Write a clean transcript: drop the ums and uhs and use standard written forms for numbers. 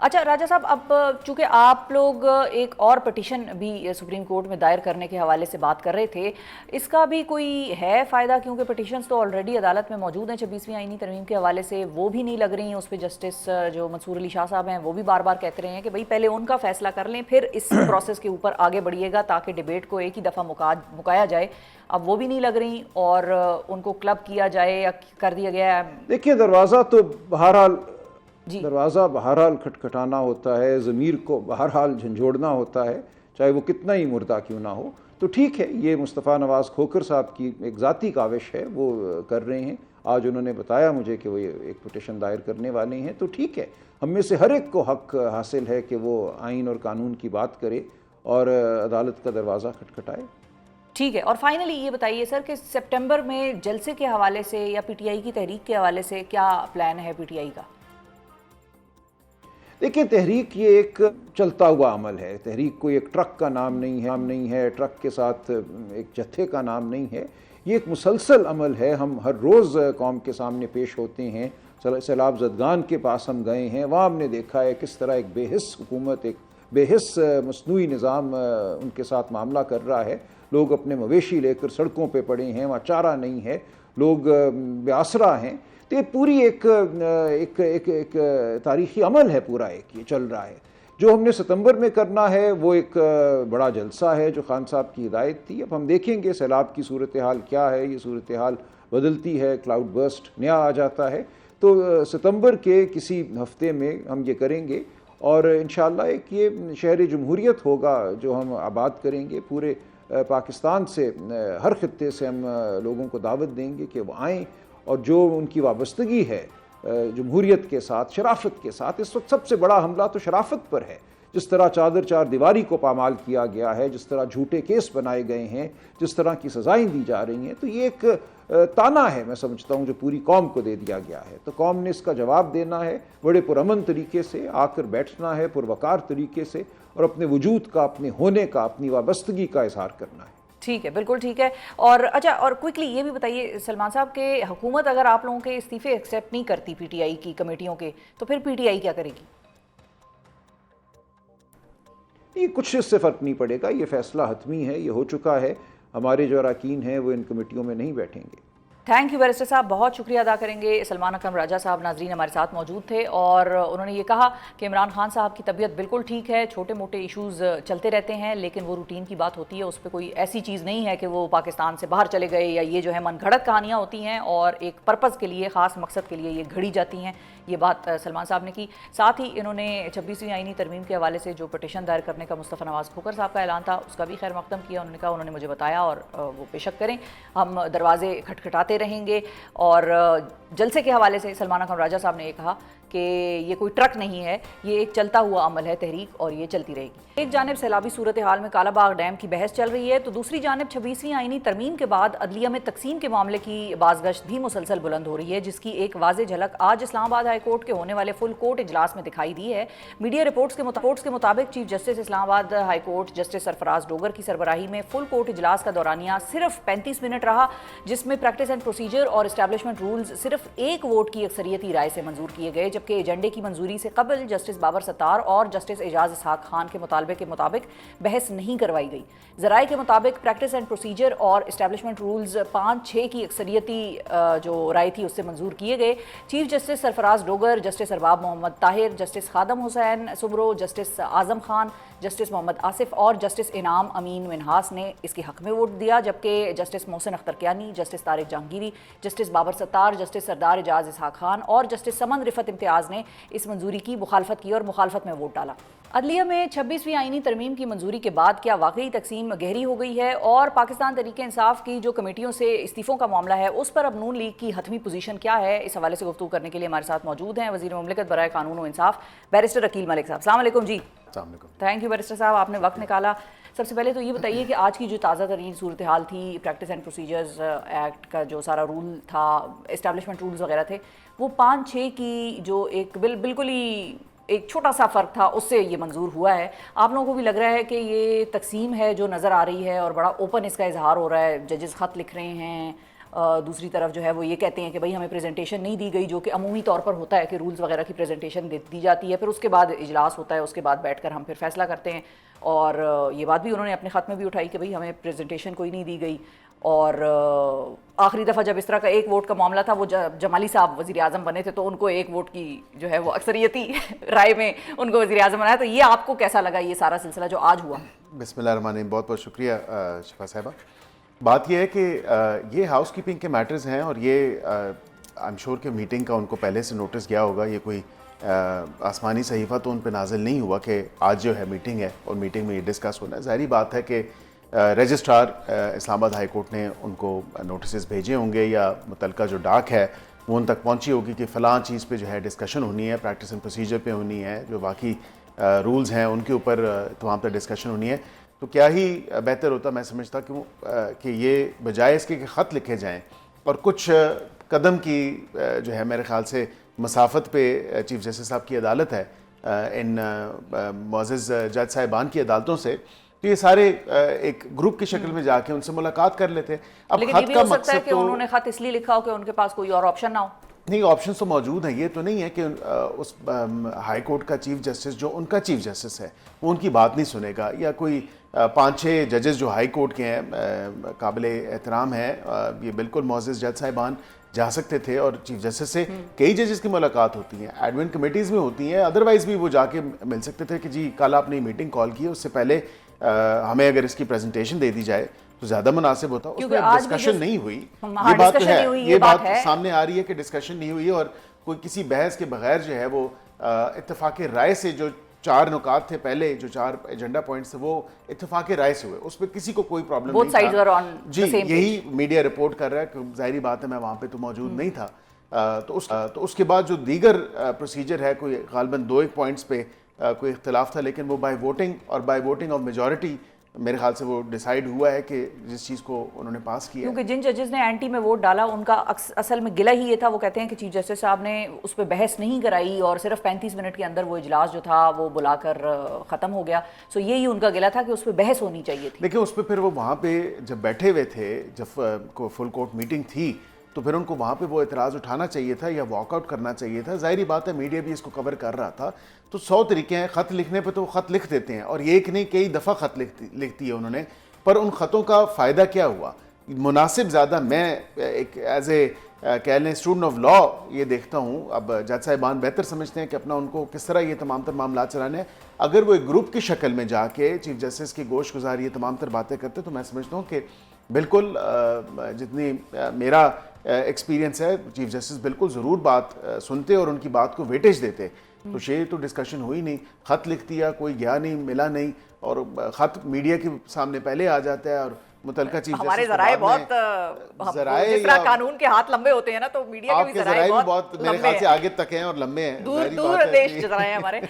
अच्छा राजा साहब, अब चूंकि आप लोग एक और पटिशन भी सुप्रीम कोर्ट में दायर करने के हवाले से बात कर रहे थे, इसका भी कोई है फ़ायदा? क्योंकि पटिशन्स तो ऑलरेडी अदालत में मौजूद हैं 26वीं आईनी तरमीम के हवाले से, वो भी नहीं लग रही हैं उस पर। जस्टिस जो मंसूर अली शाह साहब हैं वो भी बार बार कहते रहे हैं कि भाई पहले उनका फैसला कर लें फिर इस प्रोसेस के ऊपर आगे बढ़िएगा ताकि डिबेट को एक ही दफ़ा मुकाया जाए। अब वो भी नहीं लग रही और उनको क्लब किया जाए या कर दिया गया है। देखिए, दरवाज़ा तो बहरहाल जी दरवाज़ा बहरहाल खटखटाना होता है, ज़मीर को बहरहाल झंझोड़ना होता है, चाहे वो कितना ही मुर्दा क्यों ना हो। तो ठीक है, ये मुस्तफ़ा नवाज़ खोखर साहब की एक ज़ाती काविश है, वो कर रहे हैं। आज उन्होंने बताया मुझे कि वो एक पिटीशन दायर करने वाले हैं, तो ठीक है, हम में से हर एक को हक़ हासिल है कि वो आइन और कानून की बात करे और अदालत का दरवाज़ा खटखटाए। ठीक है। और फाइनली ये बताइए सर कि सितंबर में जलसे के हवाले से या पीटीआई की तहरीक के हवाले से क्या प्लान है पीटीआई का? देखिए, तहरीक ये एक चलता हुआ अमल है। तहरीक कोई एक ट्रक का नाम नहीं है, ट्रक के साथ एक जत्थे का नाम नहीं है। ये एक मुसलसल अमल है। हम हर रोज़ कौम के सामने पेश होते हैं। सैलाब ज़दगान के पास हम गए हैं, वहाँ हमने देखा है किस तरह एक बेहिस हुकूमत, एक बेहिस मसनूई निज़ाम उनके साथ मामला कर रहा है। लोग अपने मवेशी लेकर सड़कों पे पड़े हैं, वहाँ चारा नहीं है, लोग बेआसरा हैं। तो ये पूरी एक तारीख़ी अमल है, पूरा एक ये चल रहा है। जो हमने सितंबर में करना है वो एक बड़ा जलसा है जो खान साहब की हिदायत थी। अब हम देखेंगे सैलाब की सूरत हाल क्या है। ये सूरत हाल बदलती है, क्लाउड बर्स्ट नया आ जाता है। तो सितंबर के किसी हफ्ते में हम ये करेंगे और इंशाअल्लाह एक ये शहर जमहूरियत होगा जो हम आबाद करेंगे। पूरे पाकिस्तान से, हर खित्ते से हम लोगों को दावत देंगे कि वो आएँ और जो उनकी वाबस्तगी है जमहूरियत के साथ, शराफत के साथ, इस वक्त सबसे बड़ा हमला तो शराफत पर है। जिस तरह चादर चार दीवारी को पामाल किया गया है, जिस तरह झूठे केस बनाए गए हैं, जिस तरह की सज़ाएं दी जा रही हैं, तो ये एक ताना है, मैं समझता हूँ, जो पूरी कौम को दे दिया गया है। तो कौम ने इसका जवाब देना है, बड़े पुरअमन तरीके से आकर बैठना है, पुरवकार तरीके से, और अपने वजूद का, अपने होने का, अपनी वाबस्तगी का इजहार करना है। ठीक है, बिल्कुल ठीक है। और अच्छा, और क्विकली ये भी बताइए सलमान साहब के हुकूमत अगर आप लोगों के इस्तीफे एक्सेप्ट नहीं करती पीटीआई की कमेटियों के, तो फिर पीटीआई क्या करेगी? ये कुछ इससे फ़र्क नहीं पड़ेगा। ये फ़ैसला हतमी है, ये हो चुका है। हमारे जो अरकान हैं वो इन कमेटियों में नहीं बैठेंगे। थैंक यू बैरिस्टर साहब, बहुत शुक्रिया अदा करेंगे। सलमान अकरम राजा साहब नाजरीन हमारे साथ मौजूद थे और उन्होंने ये कहा कि इमरान खान साहब की तबीयत बिल्कुल ठीक है, छोटे मोटे इश्यूज़ चलते रहते हैं, लेकिन वो रूटीन की बात होती है, उस पर कोई ऐसी चीज़ नहीं है कि वो पाकिस्तान से बाहर चले गए, या ये जो है मनगढ़ंत कहानियाँ होती हैं और एक पर्पज़ के लिए, ख़ास मकसद के लिए ये घड़ी जाती हैं। ये बात सलमान साहब ने की। साथ ही इन्होंने 26वीं आईनी तरमीम के हवाले से जो पटिशन दायर करने का मुस्तफ़ा नवाज़ खोखर साहब का ऐलान था उसका भी खैर मकदम किया। उन्होंने कहा, उन्होंने मुझे बताया और वो बेशक करें, हम दरवाजे खटखटाते रहेंगे। और जलसे के हवाले से सलमान अकरम राजा साहब ने ये कहा कि ये कोई ट्रक नहीं है, ये एक चलता हुआ अमल है तहरीक, और ये चलती रहेगी। एक जानिब सैलाबी सूरत हाल में कालाबाग डैम की बहस चल रही है, तो दूसरी जानिब 26वीं आईनी तरमीम के बाद अदलिया में तकसीम के मामले की बाज़गश्त भी मुसलसल बुलंद हो रही है, जिसकी एक वाज़ेह झलक आज इस्लामाबाद हाई कोर्ट के होने वाले फुल कोर्ट इजलास में दिखाई दी है। मीडिया रिपोर्ट्स के मुताबिक chief justice Islamabad high court justice Sarfaraz Dogar की सरबराही में फुल कोर्ट इजलास का दौरानिया सिर्फ 35 मिनट रहा, जिसमें प्रैक्टिस एंड प्रोसीजर और एस्टैब्लिशमेंट रूल्स सिर्फ एक वोट की अक्सरियती राय से मंजूर किए गए, जबकि एजेंडे की मंजूरी से कबल जस्टिस बाबर सत्तार और जस्टिस एजाज इसहाक खान के मुतालबे के मुताबिक बहस नहीं करवाई गई। ज़राए के मुताबिक प्रैक्टिस एंड प्रोसीजर और एस्टैब्लिशमेंट रूल्स 5-6 की अक्सरियती जो राय थी उससे मंजूर किए गए। Chief justice Sarfaraz Dogar, justice Arbab Mohammad Tahir, justice Khadim Hussain Soomro, justice Azam Khan, justice Mohammad Asif और जस्टिस इनाम अमीन मिनहास ने इसके हक में वोट दिया, जबकि justice Mohsin Akhtar Kayani, justice Tariq Jahangiri, justice Babar Sattar, justice Sardar Ejaz Ishaq Khan और जस्टिस समन रिफत इम्तियाज़ ने इस मंजूरी की मुखालफत की और मुखालफत में वोट डाला। अदलिया में 26वीं आईनी तरमीम की मंजूरी के बाद क्या वाकई तकसीम गहरी हो गई है, और पाकिस्तान तहरीक इंसाफ की जो कमेटियों से इस्तीफ़ों का मामला है उस पर अब नून लीग की हतमी पोजीशन क्या है, इस हवाले से गुफ्तगू करने के लिए हमारे साथ मौजूद हैं वज़ीर मुमलिकत बराए कानून व इंसाफ बैरिस्टर अकील मलिक साहब। अस्सलाम वालेकुम जी। थैंक यू बैरिस्टर साहब, आपने वक्त निकाला। सबसे पहले तो ये बताइए कि आज की जो ताज़ा तरीन सूरत हाल थी, प्रैक्टिस एंड प्रोसीजर्स एक्ट का जो सारा रूल था, एस्टैब्लिशमेंट रूल्स वगैरह थे, वो 5-6 की जो एक बिल्कुल ही एक छोटा सा फ़र्क था उससे ये मंजूर हुआ है। आप लोगों को भी लग रहा है कि ये तकसीम है जो नज़र आ रही है और बड़ा ओपन इसका इजहार हो रहा है, जजेस ख़त लिख रहे हैं دوسری طرف جو ہے وہ یہ کہتے ہیں کہ بھئی ہمیں پریزنٹیشن نہیں دی گئی، جو کہ عمومی طور پر ہوتا ہے کہ رولز وغیرہ کی پریزنٹیشن دی جاتی ہے، پھر اس کے بعد اجلاس ہوتا ہے، اس کے بعد بیٹھ کر ہم پھر فیصلہ کرتے ہیں. اور یہ بات بھی انہوں نے اپنے خط میں بھی اٹھائی کہ بھئی ہمیں پریزنٹیشن کوئی نہیں دی گئی. اور آخری دفعہ جب اس طرح کا ایک ووٹ کا معاملہ تھا، وہ جمالی صاحب وزیر اعظم بنے تھے تو ان کو ایک ووٹ کی جو ہے وہ اکثریتی رائے میں ان کو وزیر اعظم بنایا. تو یہ آپ کو کیسا لگا یہ سارا سلسلہ جو آج ہوا؟ بسم اللہ الرحمن الرحیم. بہت بہت شکریہ شفا صاحبہ. بات یہ ہے کہ یہ ہاؤس کیپنگ کے میٹرز ہیں، اور یہ آئی ایم شیور کہ میٹنگ کا ان کو پہلے سے نوٹس گیا ہوگا. یہ کوئی آسمانی صحیفہ تو ان پہ نازل نہیں ہوا کہ آج جو ہے میٹنگ ہے اور میٹنگ میں یہ ڈسکس ہونا ہے. ظاہری بات ہے کہ رجسٹرار اسلام آباد ہائی کورٹ نے ان کو نوٹسز بھیجے ہوں گے، یا متعلقہ جو ڈاک ہے وہ ان تک پہنچی ہوگی کہ فلاں چیز پہ جو ہے ڈسکشن ہونی ہے، پریکٹس اینڈ پروسیجر پہ ہونی ہے، جو باقی رولز ہیں ان کے اوپر تمام تک ڈسکشن ہونی ہے. تو کیا ہی بہتر ہوتا میں سمجھتا کہ یہ بجائے اس کے کہ خط لکھے جائیں اور کچھ قدم کی جو ہے میرے خیال سے مسافت پہ چیف جسٹس صاحب کی عدالت ہے ان معزز جج صاحبان کی عدالتوں سے، تو یہ سارے ایک گروپ کی شکل میں جا کے ان سے ملاقات کر لیتے. اب لیکن یہ بھی ہو سکتا ہے کہ انہوں نے خط اس لیے لکھا ہو کہ ان کے پاس کوئی اور آپشن نہ ہو. نہیں، آپشنز تو موجود ہیں. یہ تو نہیں ہے کہ اس ہائی کورٹ کا چیف جسٹس جو ان کا چیف جسٹس ہے وہ ان کی بات نہیں سنے گا، یا کوئی 5-6 ججز جو ہائی کورٹ کے ہیں قابل احترام ہیں. یہ بالکل معزز جج صاحبان جا سکتے تھے، اور چیف جسٹس سے کئی ججز کی ملاقات ہوتی ہیں، ایڈمن کمیٹیز میں ہوتی ہیں، ادروائز بھی وہ جا کے مل سکتے تھے کہ جی کل آپ نے میٹنگ کال کی، اس سے پہلے ہمیں اگر اس کی پریزنٹیشن دے دی جائے تو زیادہ مناسب ہوتا. اس میں ڈسکشن نہیں ہوئی. یہ بات تو ہے، یہ بات سامنے آ رہی ہے کہ ڈسکشن نہیں ہوئی، اور کوئی کسی بحث کے بغیر جو ہے وہ اتفاق رائے سے جو 4 نکات تھے پہلے، جو 4 ایجنڈا پوائنٹس تھے، وہ اتفاق رائے سے ہوئے. اس پہ کسی کو کوئی پرابلم نہیں تھا. جی یہی میڈیا رپورٹ کر رہا ہے کہ ظاہری بات ہے میں وہاں پہ تو موجود نہیں تھا. تو اس کے بعد جو دیگر پروسیجر ہے، کوئی غالباً 2-1 پوائنٹس پہ کوئی اختلاف تھا، لیکن وہ بائی ووٹنگ آف میجورٹی میرے خیال سے وہ ڈیسائیڈ ہوا ہے کہ جس چیز کو انہوں نے پاس کیا. کیونکہ جن ججز نے اینٹی میں ووٹ ڈالا ان کا اصل میں گلہ ہی یہ تھا، وہ کہتے ہیں کہ چیف جسٹس صاحب نے اس پہ بحث نہیں کرائی اور صرف 35 منٹ کے اندر وہ اجلاس جو تھا وہ بلا کر ختم ہو گیا. سو یہی ان کا گلہ تھا کہ اس پہ بحث ہونی چاہیے تھی. لیکن اس پہ پھر وہ وہاں پہ جب بیٹھے ہوئے تھے، جب فل کورٹ میٹنگ تھی، تو پھر ان کو وہاں پہ وہ اعتراض اٹھانا چاہیے تھا یا واک آؤٹ کرنا چاہیے تھا. ظاہری بات ہے میڈیا بھی اس کو کور کر رہا تھا. تو 100 طریقے ہیں خط لکھنے پہ، تو وہ خط لکھ دیتے ہیں، اور یہ ایک نہیں کئی دفعہ خط لکھتی ہے انہوں نے. پر ان خطوں کا فائدہ کیا ہوا؟ مناسب زیادہ میں ایک ایز اے کہہ لیں اسٹوڈنٹ آف لا یہ دیکھتا ہوں. اب جج صاحبان بہتر سمجھتے ہیں کہ اپنا ان کو کس طرح یہ تمام تر معاملات چلانے ہیں. اگر وہ ایک گروپ کی شکل میں جا کے چیف جسٹس کی گوش گزاری یہ تمام تر باتیں کرتے، تو میں سمجھتا ہوں کہ بالکل جتنی میرا ایکسپیرینس ہے، چیف جسٹس بالکل ضرور بات سنتے اور ان کی بات کو ویٹیج دیتے. تو یہ تو ڈسکشن ہوئی نہیں. خط لکھ دیا، کوئی گیا نہیں، ملا نہیں، اور خط میڈیا کے سامنے پہلے آ جاتا ہے، اور متعلقہ چیف جسٹس ہمارے ذرائع بہت جس طرح قانون کے ہاتھ لمبے ہوتے ہیں نا، تو میڈیا کے بھی ذرائع بہت میرے خیال سے آگے تک ہیں اور لمبے ہیں. دور دیش ذرائع ہمارے.